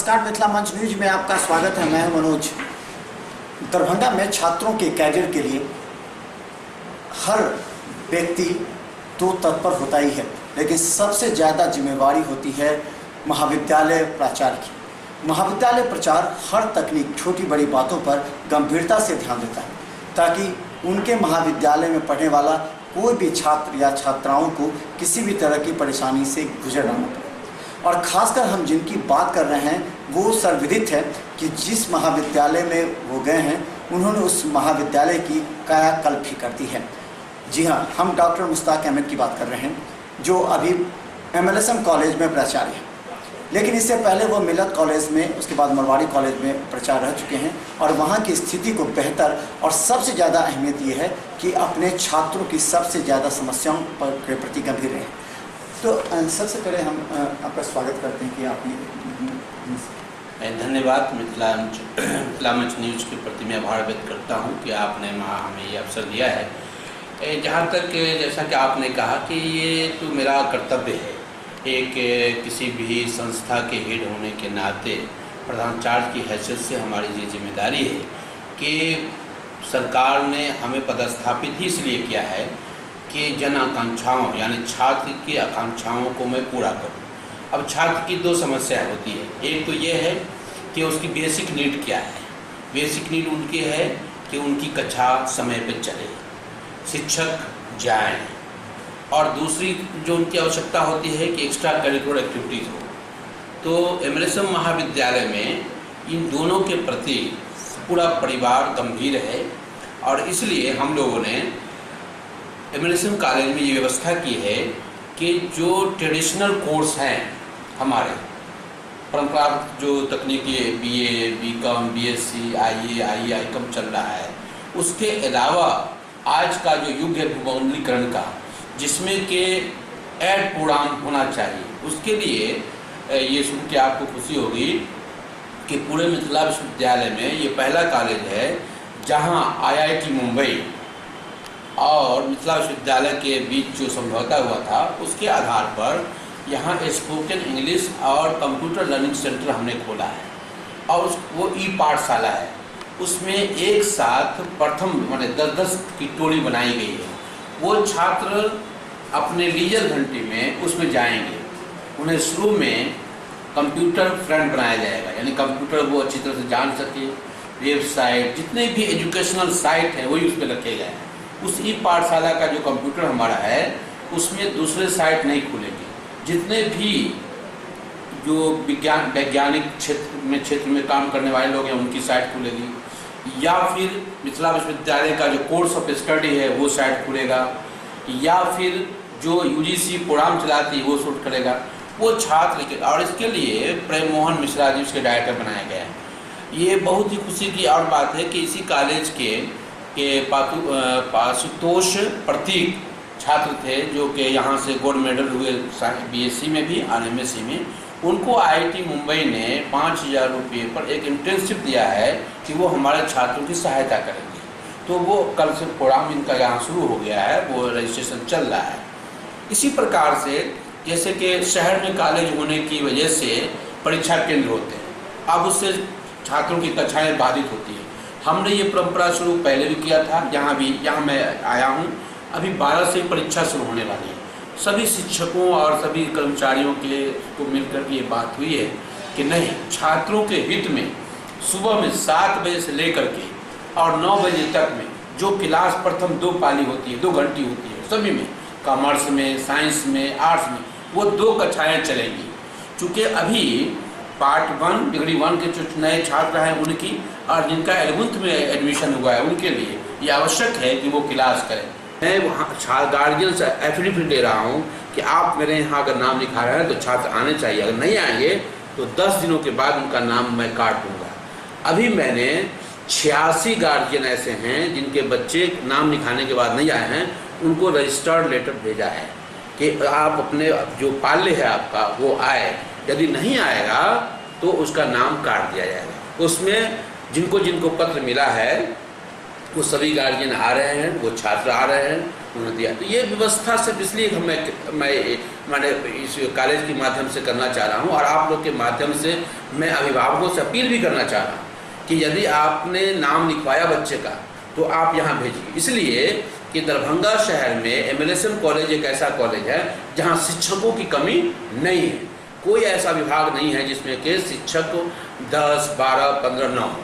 नमस्कार, मिथिला मंच न्यूज में आपका स्वागत है। मैं हूं मनोज। दरभंगा में छात्रों के कैरियर के लिए हर व्यक्ति तो तत्पर होता ही है, लेकिन सबसे ज़्यादा जिम्मेवारी होती है महाविद्यालय प्राचार्य की। महाविद्यालय प्राचार्य हर तकनीक, छोटी बड़ी बातों पर गंभीरता से ध्यान देता है ताकि उनके महाविद्यालय में पढ़ने वाला कोई भी छात्र या छात्राओं को किसी भी तरह की परेशानी से गुजरना न पड़े। और ख़ासकर हम जिनकी बात कर रहे हैं वो सर्वविदित है कि जिस महाविद्यालय में वो गए हैं उन्होंने उस महाविद्यालय की कायाकल्प भी कर दी है। जी हाँ, हम डॉक्टर मुश्ताक अहमद की बात कर रहे हैं जो अभी MLSM कॉलेज में प्राचार्य हैं, लेकिन इससे पहले वो मिलत कॉलेज में, उसके बाद मरवाड़ी कॉलेज में प्राचार्य रह चुके हैं और वहाँ की स्थिति को बेहतर और सबसे ज़्यादा अहमियत ये है कि अपने छात्रों की सबसे ज़्यादा समस्याओं के प्रति गंभीर रहें। तो सबसे पहले हम आपका स्वागत करते हैं कि आपने धन्यवाद। मिथिला मंच न्यूज़ के प्रति मैं आभार व्यक्त करता हूं कि आपने हमें ये अवसर दिया है। जहां तक जैसा कि आपने कहा कि ये तो मेरा कर्तव्य है, एक किसी भी संस्था के हेड होने के नाते प्रधानाचार्य की हैसियत से हमारी ये जिम्मेदारी है कि सरकार ने हमें पदस्थापित ही इसलिए किया है कि जन आकांक्षाओं यानी छात्र की आकांक्षाओं को मैं पूरा करूं। अब छात्र की दो समस्याएं होती है। एक तो ये है कि उसकी बेसिक नीड क्या है। बेसिक नीड उनकी है कि उनकी कक्षा समय पर चले, शिक्षक जाएं, और दूसरी जो उनकी आवश्यकता होती है कि एक्स्ट्रा करिकुलर एक्टिविटीज़ हो। तो MLSM महाविद्यालय में इन दोनों के प्रति पूरा परिवार गंभीर है और इसलिए हम लोगों ने MLSM कॉलेज में ये व्यवस्था की है कि जो ट्रेडिशनल कोर्स हैं हमारे परंपरागत जो तकनीकी BA, BCom, BSc, IE, ICOM चल रहा है, उसके अलावा आज का जो युग है भूगोलीकरण का, जिसमें कि ऐड प्रोग्राम होना चाहिए, उसके लिए ये सुन के आपको खुशी होगी कि पूरे मिथिला विश्वविद्यालय में ये पहला कॉलेज है जहां IIT मुंबई और मिथिला विश्वविद्यालय के बीच जो समझौता हुआ था उसके आधार पर यहाँ स्पोकन इंग्लिश और कंप्यूटर लर्निंग सेंटर हमने खोला है और वो पाठशाला है। उसमें एक साथ प्रथम माने 10-10 की टोली बनाई गई है। वो छात्र अपने लीजर घंटे में उसमें जाएंगे। उन्हें शुरू में कंप्यूटर फ्रेंड बनाया जाएगा, यानी कंप्यूटर वो अच्छी तरह से जान सके। वेबसाइट, जितने भी एजुकेशनल साइट हैं वही उस पर रखे गए हैं। उस पाठशाला का जो कंप्यूटर हमारा है उसमें दूसरे साइट नहीं खुलेंगे। जितने भी जो वैज्ञानिक क्षेत्र में काम करने वाले लोग हैं उनकी साइट खुलेगी, या फिर मिथिला विश्वविद्यालय का जो कोर्स ऑफ स्टडी है वो साइट खुलेगा, या फिर जो UGC प्रोग्राम चलाती है वो शूट करेगा वो छात्र के। और इसके लिए प्रेम मोहन मिश्रा जी उसके डायरेक्टर बनाए गए हैं। ये बहुत ही खुशी की और बात है कि इसी कॉलेज के पाशुतोष प्रतीक छात्र थे जो कि यहाँ से गोल्ड मेडल हुए BSc में भी और MSc में। उनको IIT मुंबई ने 5,000 रुपये पर एक इंटर्नशिप दिया है कि वो हमारे छात्रों की सहायता करेंगे। तो वो कल से प्रोग्राम इनका यहाँ शुरू हो गया है, वो रजिस्ट्रेशन चल रहा है। इसी प्रकार से जैसे कि शहर में कॉलेज होने की वजह से परीक्षा केंद्र होते हैं, अब उससे छात्रों की कक्षाएँ बाधित होती हैं। हमने ये परंपरा शुरू पहले भी किया था, यहाँ मैं आया हूँ। अभी 12 से परीक्षा शुरू होने वाली है। सभी शिक्षकों और सभी कर्मचारियों के को मिलकर के ये बात हुई है कि नहीं, छात्रों के हित में सुबह में 7 बजे से लेकर के और 9 बजे तक में जो क्लास प्रथम 2 पाली होती है, 2 घंटी होती है, सभी में, कॉमर्स में, साइंस में, आर्ट्स में, वो 2 कक्षाएँ चलेंगी। चूँकि अभी पार्ट 1 डिग्री 1 के जो नए छात्र हैं उनकी और जिनका 11th में एडमिशन हुआ है उनके लिए ये आवश्यक है कि वो क्लास करें। मैं वहाँ गार्जियन से एफिडेविट दे रहा हूँ कि आप मेरे यहाँ अगर नाम लिखा रहे हैं तो छात्र आने चाहिए। अगर नहीं आएंगे तो 10 दिनों के बाद उनका नाम मैं काट दूँगा। अभी मैंने 86 गार्जियन ऐसे हैं जिनके बच्चे नाम लिखाने के बाद नहीं आए हैं, उनको रजिस्टर्ड लेटर भेजा है कि आप अपने जो पाल्य है आपका वो आए। यदि नहीं आएगा तो उसका नाम काट दिया जाएगा। उसमें जिनको जिनको पत्र मिला है वो सभी गार्जियन आ रहे हैं, वो छात्र आ रहे हैं। उन्होंने दिया। तो ये व्यवस्था सिर्फ इसलिए मैंने इस कॉलेज के माध्यम से करना चाह रहा हूँ, और आप लोग के माध्यम से मैं अभिभावकों से अपील भी करना चाह रहा हूँ कि यदि आपने नाम लिखवाया बच्चे का तो आप यहाँ भेजिए। इसलिए कि दरभंगा शहर में MLSM कॉलेज एक ऐसा कॉलेज है जहाँ शिक्षकों की कमी नहीं है। कोई ऐसा विभाग नहीं है जिसमें के शिक्षक 10, 12, 15 न हो।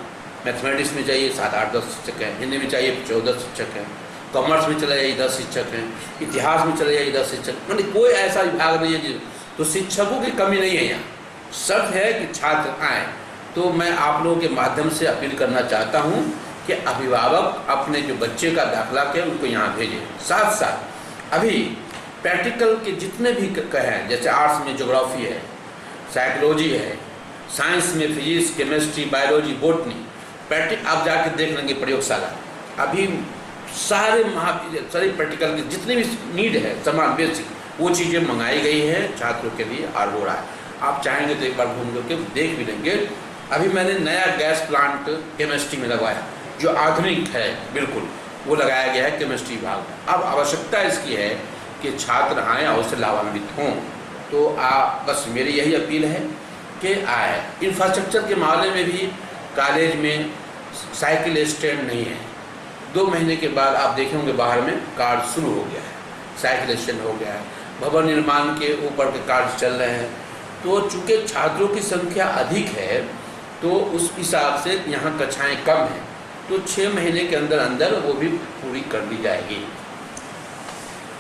मैथमेटिक्स में चाहिए 7, 8, 10 शिक्षक हैं, हिंदी में चाहिए 14 शिक्षक हैं, कॉमर्स में चले जाइए 10 शिक्षक हैं, इतिहास में चले जाइए 10 शिक्षक, मतलब कोई ऐसा विभाग नहीं है तो शिक्षकों की कमी नहीं है यहाँ। शर्त है कि छात्र आएँ। तो मैं आप लोगों के माध्यम से अपील करना चाहता हूँ कि अभिभावक अपने जो बच्चे का दाखिला के उनको यहाँ भेजें। साथ साथ अभी प्रैक्टिकल के जितने भी कहें, जैसे आर्ट्स में ज्योग्राफी है, साइकोलॉजी है, साइंस में physics, chemistry, biology, botany, practical आप जाके देख लेंगे प्रयोगशाला। अभी सारे प्रैक्टिकल के जितने भी नीड है सामान बेसिक वो चीज़ें मंगाई गई है छात्रों के लिए और हो रहा है। आप चाहेंगे तो एक बार घूम करके देख भी लेंगे। अभी मैंने नया गैस प्लांट केमिस्ट्री में लगवाया जो आधुनिक है, बिल्कुल वो लगाया गया है केमिस्ट्री विभाग में। अब आवश्यकता इसकी है कि छात्र आएँ और उससे लाभान्वित हों। तो बस मेरी यही अपील है कि आए। इंफ्रास्ट्रक्चर के मामले में भी कॉलेज में साइकिल स्टैंड नहीं है। 2 महीने के बाद आप देखेंगे बाहर में कार्य शुरू हो गया है, साइकिल स्टैंड हो गया है, भवन निर्माण के ऊपर के कार्य चल रहे हैं। तो चूँकि छात्रों की संख्या अधिक है तो उस हिसाब से यहाँ कक्षाएँ कम हैं, तो 6 महीने के अंदर अंदर वो भी पूरी कर दी जाएगी।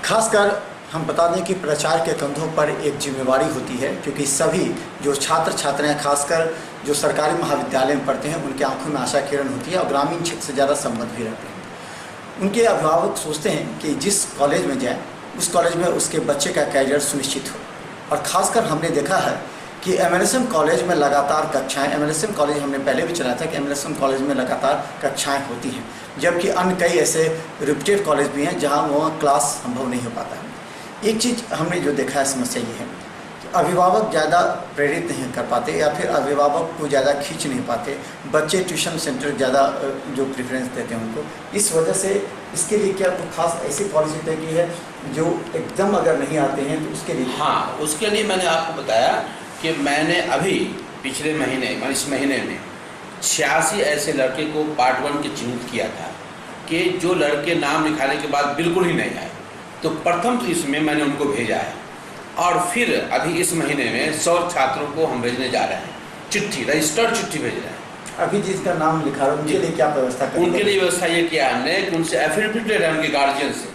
खासकर हम बता दें कि प्राचार्य के कंधों पर एक जिम्मेवारी होती है, क्योंकि सभी जो छात्र छात्राएं खासकर जो सरकारी महाविद्यालय में पढ़ते हैं उनके आंखों में आशा किरण होती है और ग्रामीण क्षेत्र से ज़्यादा संबंध भी रहते हैं। उनके अभिभावक सोचते हैं कि जिस कॉलेज में जाए उस कॉलेज में उसके बच्चे का कैरियर सुनिश्चित हो। और ख़ासकर हमने देखा है कि MLSM कॉलेज में लगातार कक्षाएँ, MLSM कॉलेज हमने पहले भी चलाया था कि MLSM कॉलेज में लगातार कक्षाएँ होती हैं, जबकि अन्य कई ऐसे रिप्यूटेड कॉलेज भी हैं जहाँ वहाँ क्लास संभव नहीं हो पाता है। एक चीज़ हमने जो देखा है, समस्या ये है कि अभिभावक ज़्यादा प्रेरित नहीं कर पाते या फिर अभिभावक को ज़्यादा खींच नहीं पाते, बच्चे ट्यूशन सेंटर ज़्यादा जो प्रेफरेंस देते हैं उनको। इस वजह से इसके लिए क्या तो खास ऐसी पॉलिसी तय की है जो एकदम अगर नहीं आते हैं तो उसके लिए? हाँ, उसके लिए मैंने आपको बताया कि मैंने अभी पिछले महीने इस महीने में 86 ऐसे लड़के को पार्ट 1 के चिन्हित किया था कि जो लड़के नाम लिखाने के बाद बिल्कुल ही नहीं आए, तो प्रथम लिस्ट में मैंने उनको भेजा है। और फिर अभी इस महीने में 100 छात्रों को हम भेजने जा रहे हैं, चिट्ठी, रजिस्टर्ड चिट्ठी भेज रहे हैं। अभी जिसका नाम लिखा है उनके लिए क्या व्यवस्था करेंगे? उनके लिए व्यवस्था ये किया हमने कि उनसे एफिडेविट ले रहे हैं उनके गार्जियन से।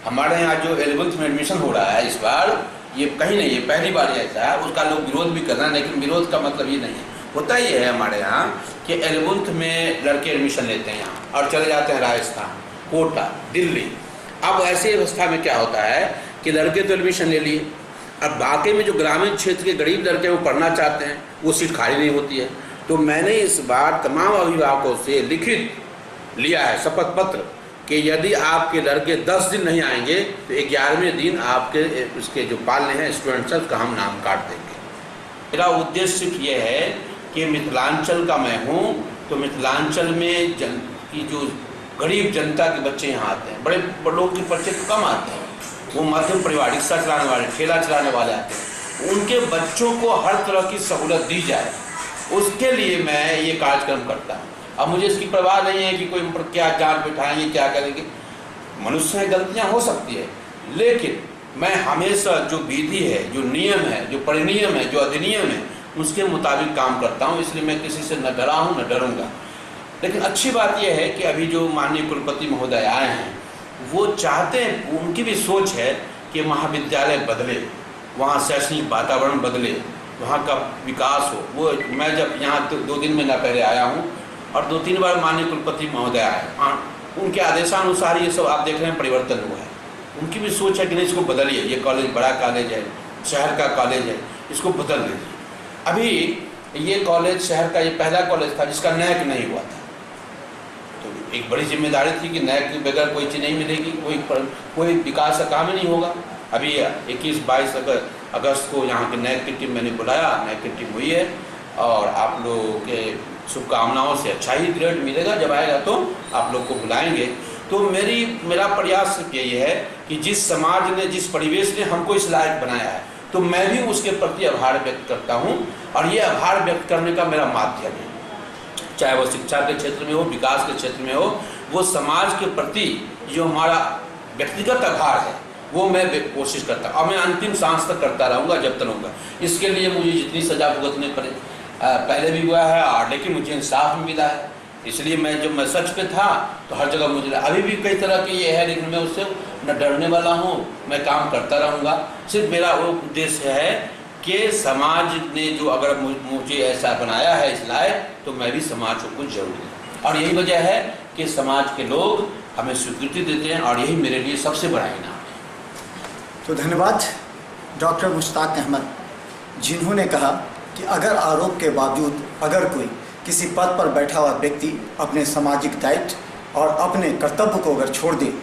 हमारे यहाँ जो 11th में एडमिशन हो रहा है इस बार, ये कहीं नहीं, ये पहली बार ऐसा है। उसका लोग विरोध भी कर रहे हैं, लेकिन विरोध का मतलब ये नहीं है। होता ये है हमारे यहाँ कि 11th में लड़के एडमिशन लेते हैं यहाँ और चले जाते हैं राजस्थान, कोटा, दिल्ली। अब ऐसी अवस्था में क्या होता है कि लड़के तो एडमिशन ले लिए, अब बाकी में जो ग्रामीण क्षेत्र के गरीब लड़के वो पढ़ना चाहते हैं, वो सीट खाली नहीं होती है। तो मैंने इस बार तमाम अभिभावकों से लिखित लिया है शपथ पत्र कि यदि आपके लड़के 10 दिन नहीं आएंगे तो 11वें दिन आपके उसके जो पालने हैं स्टूडेंट्स उसका हम नाम काट देंगे। मेरा उद्देश्य सिर्फ ये है कि मिथिलांचल का मैं हूँ, तो मिथिलांचल में की जो गरीब जनता के बच्चे यहाँ आते हैं, बड़े लोगों के बच्चे तो कम आते हैं, वो मध्यम परिवार, रिक्शा चलाने वाले, ठेला चलाने वाले आते हैं, उनके बच्चों को हर तरह की सहूलत दी जाए, उसके लिए मैं ये कार्यक्रम करता हूँ। अब मुझे इसकी परवाह नहीं है कि कोई उन पर क्या जान बिठाएंगे, क्या करेंगे। मनुष्य में गलतियाँ हो सकती है, लेकिन मैं हमेशा जो विधि है, जो नियम है, जो परिनियम है, जो अधिनियम है, उसके मुताबिक काम करता हूँ। इसलिए मैं किसी से न डरा हूँ न डरूँगा। लेकिन अच्छी बात यह है कि अभी जो माननीय कुलपति महोदय आए हैं वो चाहते हैं, उनकी भी सोच है कि महाविद्यालय बदले, वहाँ शैक्षणिक वातावरण बदले, वहाँ का विकास हो। वो मैं जब यहाँ 2 दिन में न पहले आया हूँ और 2-3 बार माननीय कुलपति महोदय आए, उनके आदेशानुसार ये सब आप देख रहे हैं परिवर्तन हुआ है। उनकी भी सोच है कि नहीं इसको बदलिए, ये कॉलेज बड़ा कॉलेज है, शहर का कॉलेज है, इसको बदल दीजिए। अभी ये कॉलेज शहर का ये पहला कॉलेज था जिसका नैक नहीं हुआ था, तो एक बड़ी जिम्मेदारी थी कि नैक के बगैर कोई चीज़ नहीं मिलेगी, कोई विकास का काम ही नहीं होगा। अभी 21-22 अगस्त को यहाँ के नैक की टीम मैंने बुलाया, नैक की टीम हुई है और आप लोगों के शुभकामनाओं से अच्छा ही ग्रेड मिलेगा। जब आएगा तो आप लोग को बुलाएंगे। तो मेरा प्रयास सिर्फ यही है कि जिस समाज ने, जिस परिवेश ने हमको इस लायक बनाया है, तो मैं भी उसके प्रति आभार व्यक्त करता हूँ। और ये आभार व्यक्त करने का मेरा माध्यम है, चाहे वो शिक्षा के क्षेत्र में हो, विकास के क्षेत्र में हो, वो समाज के प्रति जो हमारा व्यक्तिगत आभार है वो मैं कोशिश करता हूँ, और मैं अंतिम सांस तक करता रहूँगा जब तक रहूँगा। इसके लिए मुझे जितनी सज़ा भुगतने पड़े, पहले भी हुआ है, और लेकिन मुझे इंसाफ मिला है। इसलिए जब मैं सच पे था तो हर जगह मुझे, अभी भी कई तरह की ये है, लेकिन मैं उससे न डरने वाला हूँ, मैं काम करता रहूँगा। सिर्फ मेरा वो उद्देश्य है कि समाज ने जो अगर मुझे ऐसा बनाया है इस लायक, तो मैं भी समाज को कुछ जरूर दूँ। और यही वजह है कि समाज के लोग हमें स्वीकृति देते हैं, और यही मेरे लिए सबसे बड़ा इनाम है। तो धन्यवाद डॉक्टर मुश्ताक अहमद, जिन्होंने कहा कि अगर आरोप के बावजूद अगर कोई किसी पद पर बैठा हुआ व्यक्ति अपने सामाजिक दायित्व और अपने कर्तव्य को अगर छोड़ दे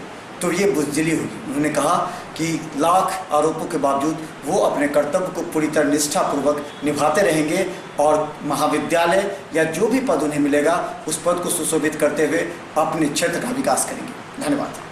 तो ये बुज़दिली होगी। उन्होंने कहा कि लाख आरोपों के बावजूद वो अपने कर्तव्य को पूरी तरह निष्ठापूर्वक निभाते रहेंगे, और महाविद्यालय या जो भी पद उन्हें मिलेगा उस पद को सुशोभित करते हुए अपने क्षेत्र का विकास करेंगे। धन्यवाद।